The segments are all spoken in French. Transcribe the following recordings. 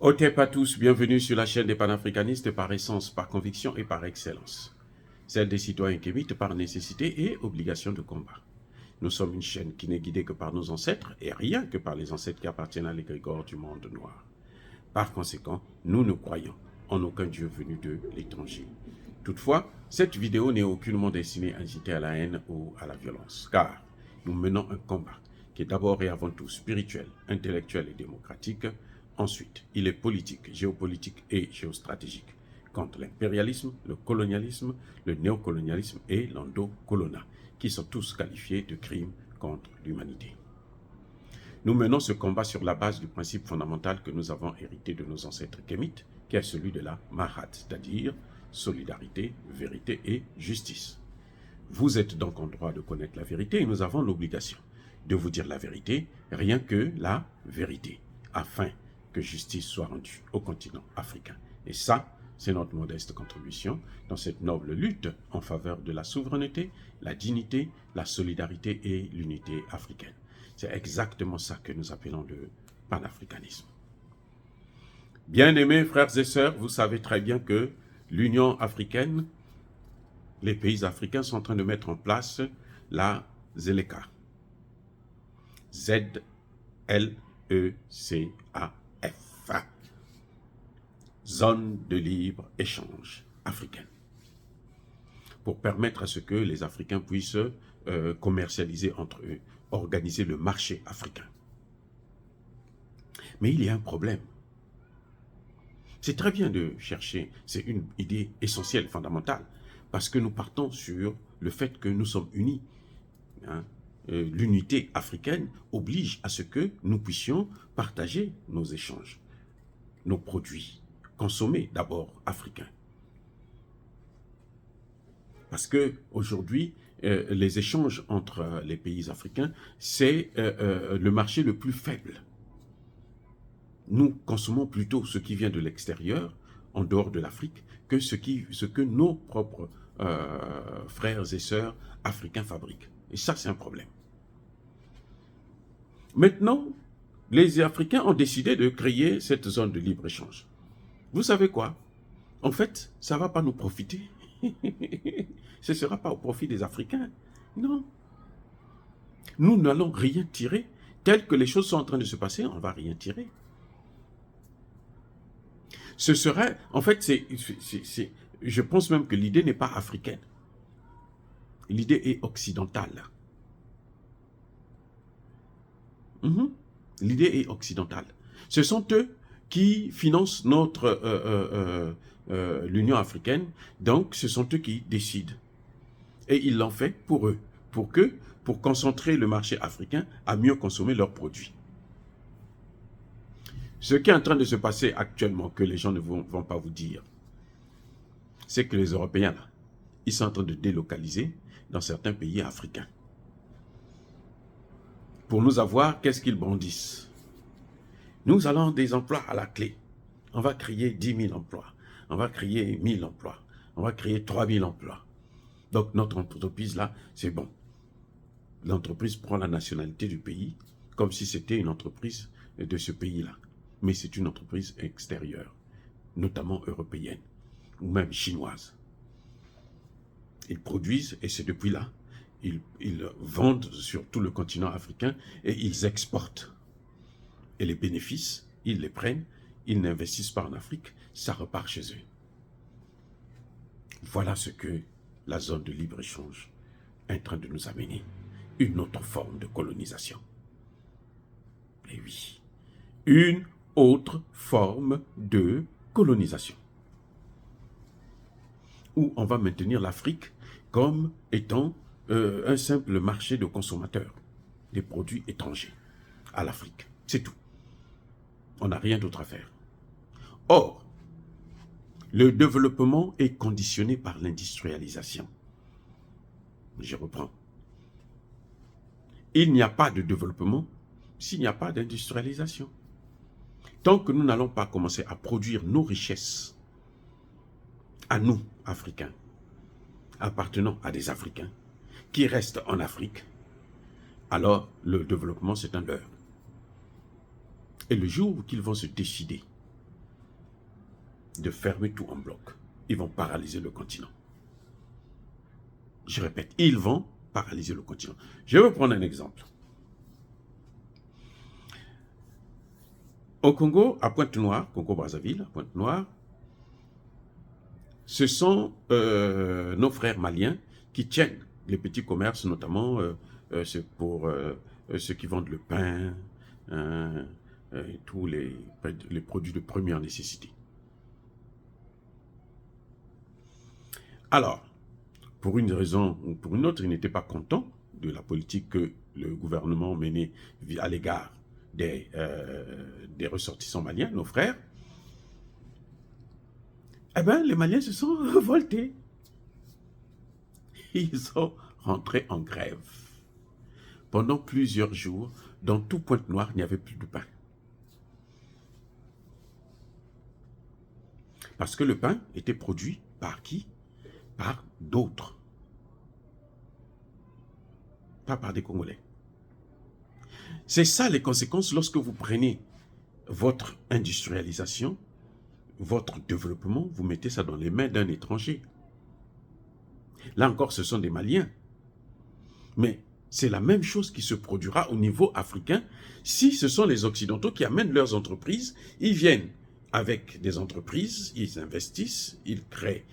Otep à tous, bienvenue sur la chaîne des panafricanistes par essence, par conviction et par excellence. Celle des citoyens kémites par nécessité et obligation de combat. Nous sommes une chaîne qui n'est guidée que par nos ancêtres et rien que par les ancêtres qui appartiennent à l'égrégore du monde noir. Par conséquent, nous ne croyons en aucun Dieu venu de l'étranger. Toutefois, cette vidéo n'est aucunement destinée à inciter à la haine ou à la violence, car nous menons un combat qui est d'abord et avant tout spirituel, intellectuel et démocratique. Ensuite, il est politique, géopolitique et géostratégique contre l'impérialisme, le colonialisme, le néocolonialisme et l'endocolona, qui sont tous qualifiés de crimes contre l'humanité. Nous menons ce combat sur la base du principe fondamental que nous avons hérité de nos ancêtres kémites, qui est celui de la Mahat, c'est-à-dire solidarité, vérité et justice. Vous êtes donc en droit de connaître la vérité et nous avons l'obligation de vous dire la vérité, rien que la vérité, afin que justice soit rendue au continent africain. Et ça, c'est notre modeste contribution dans cette noble lutte en faveur de la souveraineté, la dignité, la solidarité et l'unité africaine. C'est exactement ça que nous appelons le panafricanisme. Bien-aimés frères et sœurs, vous savez très bien que l'Union africaine, les pays africains sont en train de mettre en place la ZLECA. Z-L-E-C-A-F. Zone de libre-échange africaine. Pour permettre à ce que les Africains puissent commercialiser entre eux, organiser le marché africain. Mais il y a un problème. C'est très bien de chercher, c'est une idée essentielle, fondamentale, parce que nous partons sur le fait que nous sommes unis. Hein. L'unité africaine oblige à ce que nous puissions partager nos échanges, nos produits, consommer d'abord africains. Parce que aujourd'hui, les échanges entre les pays africains, c'est le marché le plus faible. Nous consommons plutôt ce qui vient de l'extérieur, en dehors de l'Afrique, que ce que nos propres frères et sœurs africains fabriquent. Et ça, c'est un problème. Maintenant, les Africains ont décidé de créer cette zone de libre-échange. Vous savez quoi? En fait, ça ne va pas nous profiter. Ce ne sera pas au profit des Africains. Non. Nous n'allons rien tirer. Tel que les choses sont en train de se passer, on ne va rien tirer. Ce serait, en fait, je pense même que l'idée n'est pas africaine. L'idée est occidentale. L'idée est occidentale. Ce sont eux qui financent l'Union africaine, donc ce sont eux qui décident. Et ils l'ont fait pour eux, pour concentrer le marché africain à mieux consommer leurs produits. Ce qui est en train de se passer actuellement, que les gens ne vont pas vous dire, c'est que les Européens, là, ils sont en train de délocaliser dans certains pays africains. Pour nous avoir, qu'est-ce qu'ils brandissent? Nous allons des emplois à la clé. On va créer 10 000 emplois. On va créer 1 000 emplois. On va créer 3 000 emplois. Donc notre entreprise là, c'est bon. L'entreprise prend la nationalité du pays comme si c'était une entreprise de ce pays-là. Mais c'est une entreprise extérieure, notamment européenne ou même chinoise. Ils produisent et c'est depuis là. Ils vendent sur tout le continent africain et ils exportent. Et les bénéfices, ils les prennent, ils n'investissent pas en Afrique, ça repart chez eux. Voilà ce que la zone de libre-échange est en train de nous amener. Une autre forme de colonisation. Et oui, une autre forme de colonisation. Où on va maintenir l'Afrique comme étant un simple marché de consommateurs des produits étrangers à l'Afrique. C'est tout. On n'a rien d'autre à faire. Or, le développement est conditionné par l'industrialisation. Je reprends. Il n'y a pas de développement s'il n'y a pas d'industrialisation. Tant que nous n'allons pas commencer à produire nos richesses à nous, Africains, appartenant à des Africains, qui restent en Afrique, alors le développement c'est un leurre. Et le jour où ils vont se décider de fermer tout en bloc. Ils vont paralyser le continent. Je répète, ils vont paralyser le continent. Je vais prendre un exemple. Au Congo, à Pointe-Noire, Congo-Brazzaville, à Pointe-Noire, ce sont nos frères maliens qui tiennent les petits commerces, notamment pour ceux qui vendent le pain, tous les produits de première nécessité. Alors, pour une raison ou pour une autre, ils n'étaient pas contents de la politique que le gouvernement menait à l'égard des ressortissants maliens, nos frères. Eh bien, les Maliens se sont révoltés. Ils sont rentrés en grève. Pendant plusieurs jours, dans tout Pointe-Noire, il n'y avait plus de pain. Parce que le pain était produit par qui? Par d'autres. Pas par des Congolais. C'est ça les conséquences lorsque vous prenez votre industrialisation, votre développement, vous mettez ça dans les mains d'un étranger. Là encore, ce sont des Maliens. Mais c'est la même chose qui se produira au niveau africain si ce sont les Occidentaux qui amènent leurs entreprises. Ils viennent avec des entreprises, ils investissent, ils créent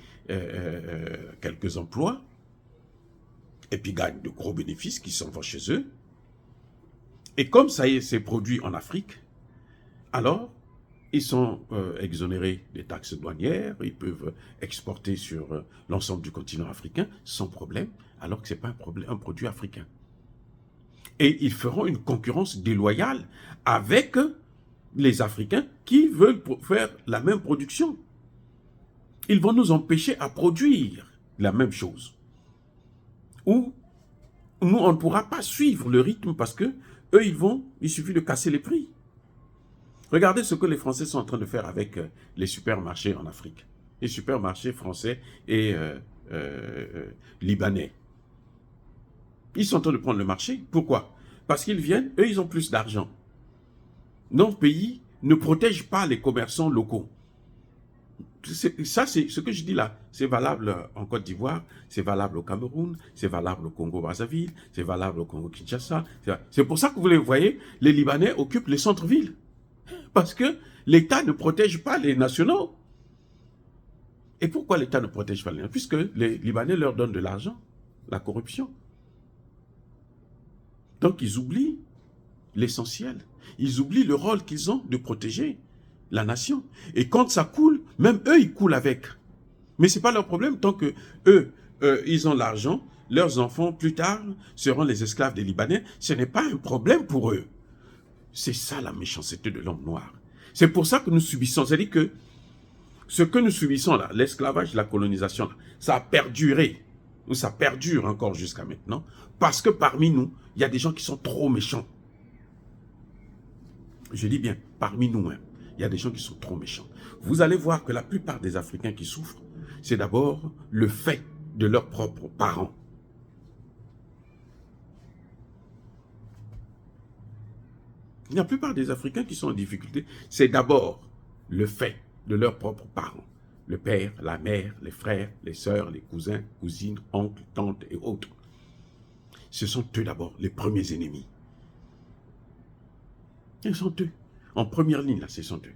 quelques emplois et puis gagnent de gros bénéfices qui s'en vont chez eux. Et comme ça y est, c'est produit en Afrique, alors ils sont exonérés des taxes douanières, ils peuvent exporter sur l'ensemble du continent africain sans problème, alors que ce n'est pas un produit africain. Et ils feront une concurrence déloyale avec les Africains qui veulent faire la même production. Ils vont nous empêcher à produire la même chose. Ou nous, on ne pourra pas suivre le rythme parce que eux, il suffit de casser les prix. Regardez ce que les Français sont en train de faire avec les supermarchés en Afrique. Les supermarchés français et libanais. Ils sont en train de prendre le marché. Pourquoi? Parce qu'ils viennent, eux, ils ont plus d'argent. Notre pays ne protège pas les commerçants locaux. Ça, c'est ce que je dis là. C'est valable en Côte d'Ivoire, c'est valable au Cameroun, c'est valable au Congo-Brazzaville, c'est valable au Congo-Kinshasa. C'est pour ça que vous les voyez, les Libanais occupent les centres-villes. Parce que l'État ne protège pas les nationaux. Et pourquoi l'État ne protège pas les nationaux? Puisque les Libanais leur donnent de l'argent, la corruption. Donc ils oublient l'essentiel. Ils oublient le rôle qu'ils ont de protéger la nation. Et quand ça coule, même eux, ils coulent avec. Mais ce n'est pas leur problème tant que eux, ils ont l'argent, leurs enfants, plus tard, seront les esclaves des Libanais. Ce n'est pas un problème pour eux. C'est ça la méchanceté de l'homme noir. C'est pour ça que nous subissons. C'est-à-dire que ce que nous subissons là, l'esclavage, la colonisation, là, ça a perduré, ou ça perdure encore jusqu'à maintenant, parce que parmi nous, il y a des gens qui sont trop méchants. Je dis bien, parmi nous, hein, il y a des gens qui sont trop méchants. Vous allez voir que la plupart des Africains qui souffrent, c'est d'abord le fait de leurs propres parents. La plupart des Africains qui sont en difficulté, c'est d'abord le fait de leurs propres parents. Le père, la mère, les frères, les sœurs, les cousins, cousines, oncles, tantes et autres. Ce sont eux d'abord, les premiers ennemis. Ils sont eux. En première ligne, là, ce sont eux.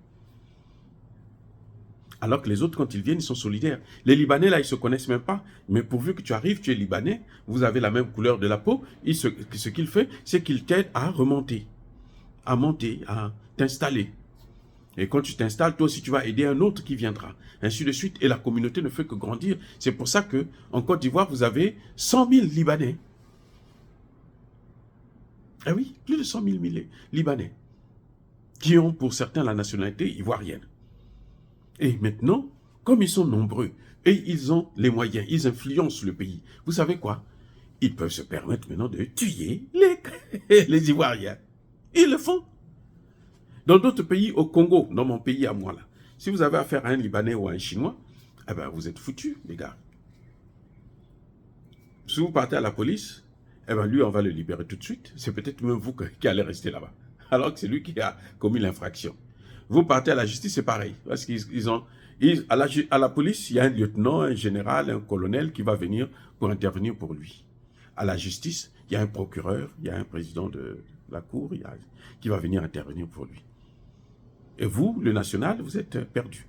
Alors que les autres, quand ils viennent, ils sont solidaires. Les Libanais, là, ils ne se connaissent même pas. Mais pourvu que tu arrives, tu es Libanais, vous avez la même couleur de la peau, ce qu'il fait, c'est qu'il t'aide à remonter, à monter, à t'installer. Et quand tu t'installes, toi aussi, tu vas aider un autre qui viendra. Ainsi de suite. Et la communauté ne fait que grandir. C'est pour ça qu'en Côte d'Ivoire, vous avez 100 000 Libanais. Ah oui, plus de 100 000 Libanais qui ont pour certains la nationalité ivoirienne. Et maintenant, comme ils sont nombreux et ils ont les moyens, ils influencent le pays, vous savez quoi? Ils peuvent se permettre maintenant de tuer les Ivoiriens. Ils le font. Dans d'autres pays, au Congo, dans mon pays à moi, là, si vous avez affaire à un Libanais ou à un Chinois, eh ben, vous êtes foutus, les gars. Si vous partez à la police, eh ben, lui, on va le libérer tout de suite. C'est peut-être même vous qui allez rester là-bas. Alors que c'est lui qui a commis l'infraction. Vous partez à la justice, c'est pareil. Parce qu'ils ont... à la police, il y a un lieutenant, un général, un colonel qui va venir pour intervenir pour lui. À la justice, il y a un procureur, il y a un président de la cour qui va venir intervenir pour lui. Et vous, le national, vous êtes perdu.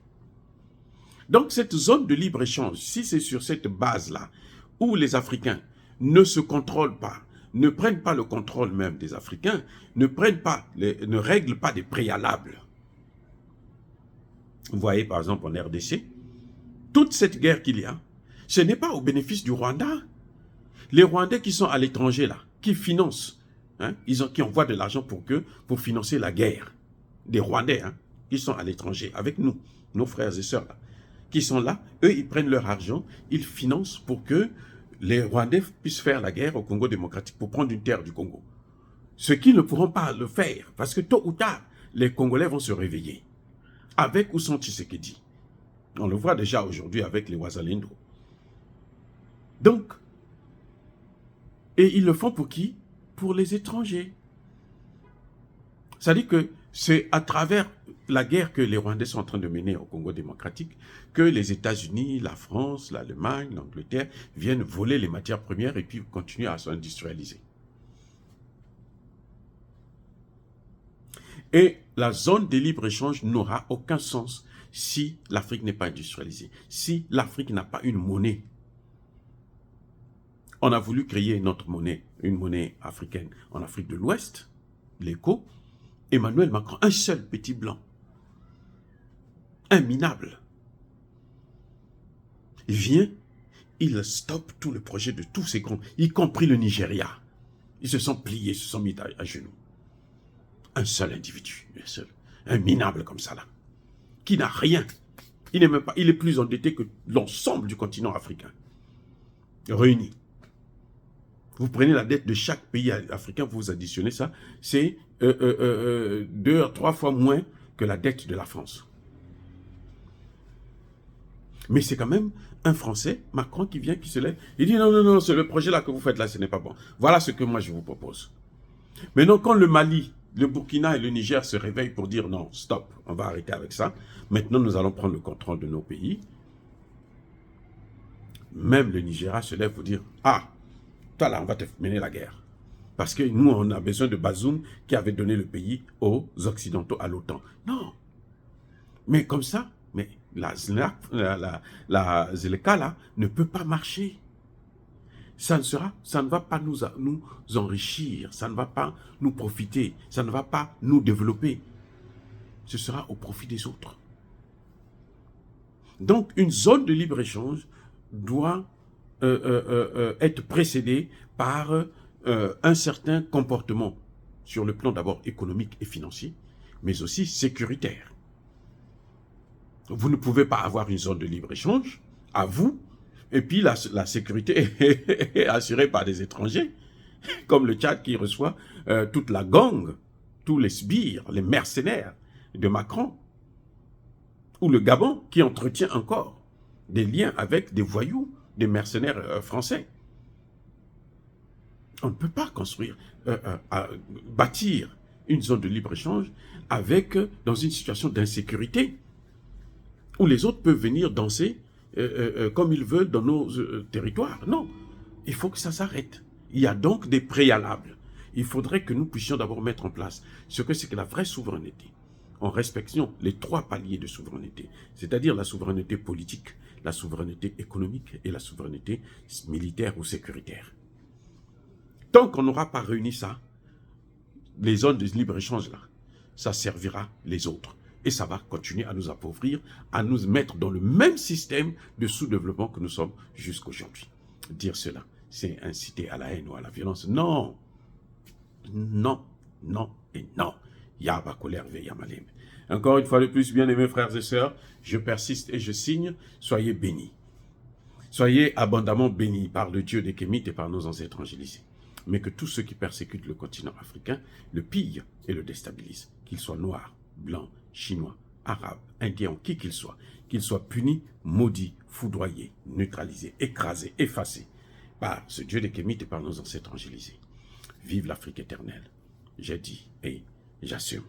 Donc cette zone de libre-échange, si c'est sur cette base-là, où les Africains ne se contrôlent pas, ne prennent pas le contrôle même des Africains, ne règlent pas des préalables. Vous voyez par exemple en RDC, toute cette guerre qu'il y a, ce n'est pas au bénéfice du Rwanda. Les Rwandais qui sont à l'étranger là, qui financent, hein, qui envoient de l'argent pour financer la guerre. Des Rwandais qui sont à l'étranger avec nous, nos frères et sœurs là, qui sont là, eux ils prennent leur argent, ils financent pour que les Rwandais puissent faire la guerre au Congo démocratique, pour prendre une terre du Congo. Ce qui ne pourront pas le faire, parce que tôt ou tard, les Congolais vont se réveiller. Avec ou sans Tshisekedi. On le voit déjà aujourd'hui avec les Wazalendo. Donc, et ils le font pour qui? Pour les étrangers. C'est-à-dire que c'est à travers la guerre que les Rwandais sont en train de mener au Congo démocratique que les États-Unis, la France, l'Allemagne, l'Angleterre viennent voler les matières premières et puis continuer à s'industrialiser. Et la zone de libre-échange n'aura aucun sens si l'Afrique n'est pas industrialisée, si l'Afrique n'a pas une monnaie. On a voulu créer notre monnaie, une monnaie africaine en Afrique de l'Ouest, l'ECO. Emmanuel Macron, un seul petit blanc, un minable, il vient, il stoppe tout le projet de tous ces grands, y compris le Nigeria. Ils se sont pliés, se sont mis à genoux. Un seul individu, un minable comme ça là, qui n'a rien. Il n'est même pas, il est plus endetté que l'ensemble du continent africain, réuni. Vous prenez la dette de chaque pays africain, vous additionnez ça, c'est 2 à 3 fois moins que la dette de la France. Mais c'est quand même un Français, Macron, qui vient, qui se lève. Il dit non, non, non, c'est le projet là que vous faites là, ce n'est pas bon. Voilà ce que moi je vous propose. Maintenant, quand le Mali, le Burkina et le Niger se réveillent pour dire non, stop, on va arrêter avec ça. Maintenant, nous allons prendre le contrôle de nos pays. Même le Nigeria se lève pour dire ah, toi là, on va te mener la guerre. Parce que nous, on a besoin de Bazoum qui avait donné le pays aux Occidentaux, à l'OTAN. Non. Mais comme ça, mais la Zeleka là ne peut pas marcher. Ça ne va pas nous enrichir, ça ne va pas nous profiter, ça ne va pas nous développer. Ce sera au profit des autres. Donc, une zone de libre-échange doit être précédée par un certain comportement sur le plan d'abord économique et financier, mais aussi sécuritaire. Vous ne pouvez pas avoir une zone de libre-échange à vous, et puis la sécurité est assurée par des étrangers, comme le Tchad qui reçoit toute la gang, tous les sbires, les mercenaires de Macron, ou le Gabon qui entretient encore des liens avec des voyous, des mercenaires français. On ne peut pas construire, bâtir une zone de libre-échange dans une situation d'insécurité, où les autres peuvent venir danser comme ils veulent dans nos territoires. Non, il faut que ça s'arrête. Il y a donc des préalables. Il faudrait que nous puissions d'abord mettre en place ce que c'est que la vraie souveraineté, en respectant les 3 paliers de souveraineté, c'est-à-dire la souveraineté politique, la souveraineté économique et la souveraineté militaire ou sécuritaire. Tant qu'on n'aura pas réuni ça, les zones de libre-échange là, ça servira les autres. Et ça va continuer à nous appauvrir, à nous mettre dans le même système de sous-développement que nous sommes jusqu'aujourd'hui. Dire cela, c'est inciter à la haine ou à la violence. Non, non, non et non. Yaba colère Yamalem. Encore une fois de plus, bien-aimés frères et sœurs, je persiste et je signe, soyez bénis. Soyez abondamment bénis par le Dieu des Kémites et par nos ancêtres angélisés. Mais que tous ceux qui persécutent le continent africain le pillent et le déstabilisent, qu'ils soient noirs, blancs, chinois, arabes, indiens, qui qu'ils soient punis, maudits, foudroyés, neutralisés, écrasés, effacés par ce Dieu des Kémites et par nos ancêtres angélisés. Vive l'Afrique éternelle. J'ai dit et j'assume.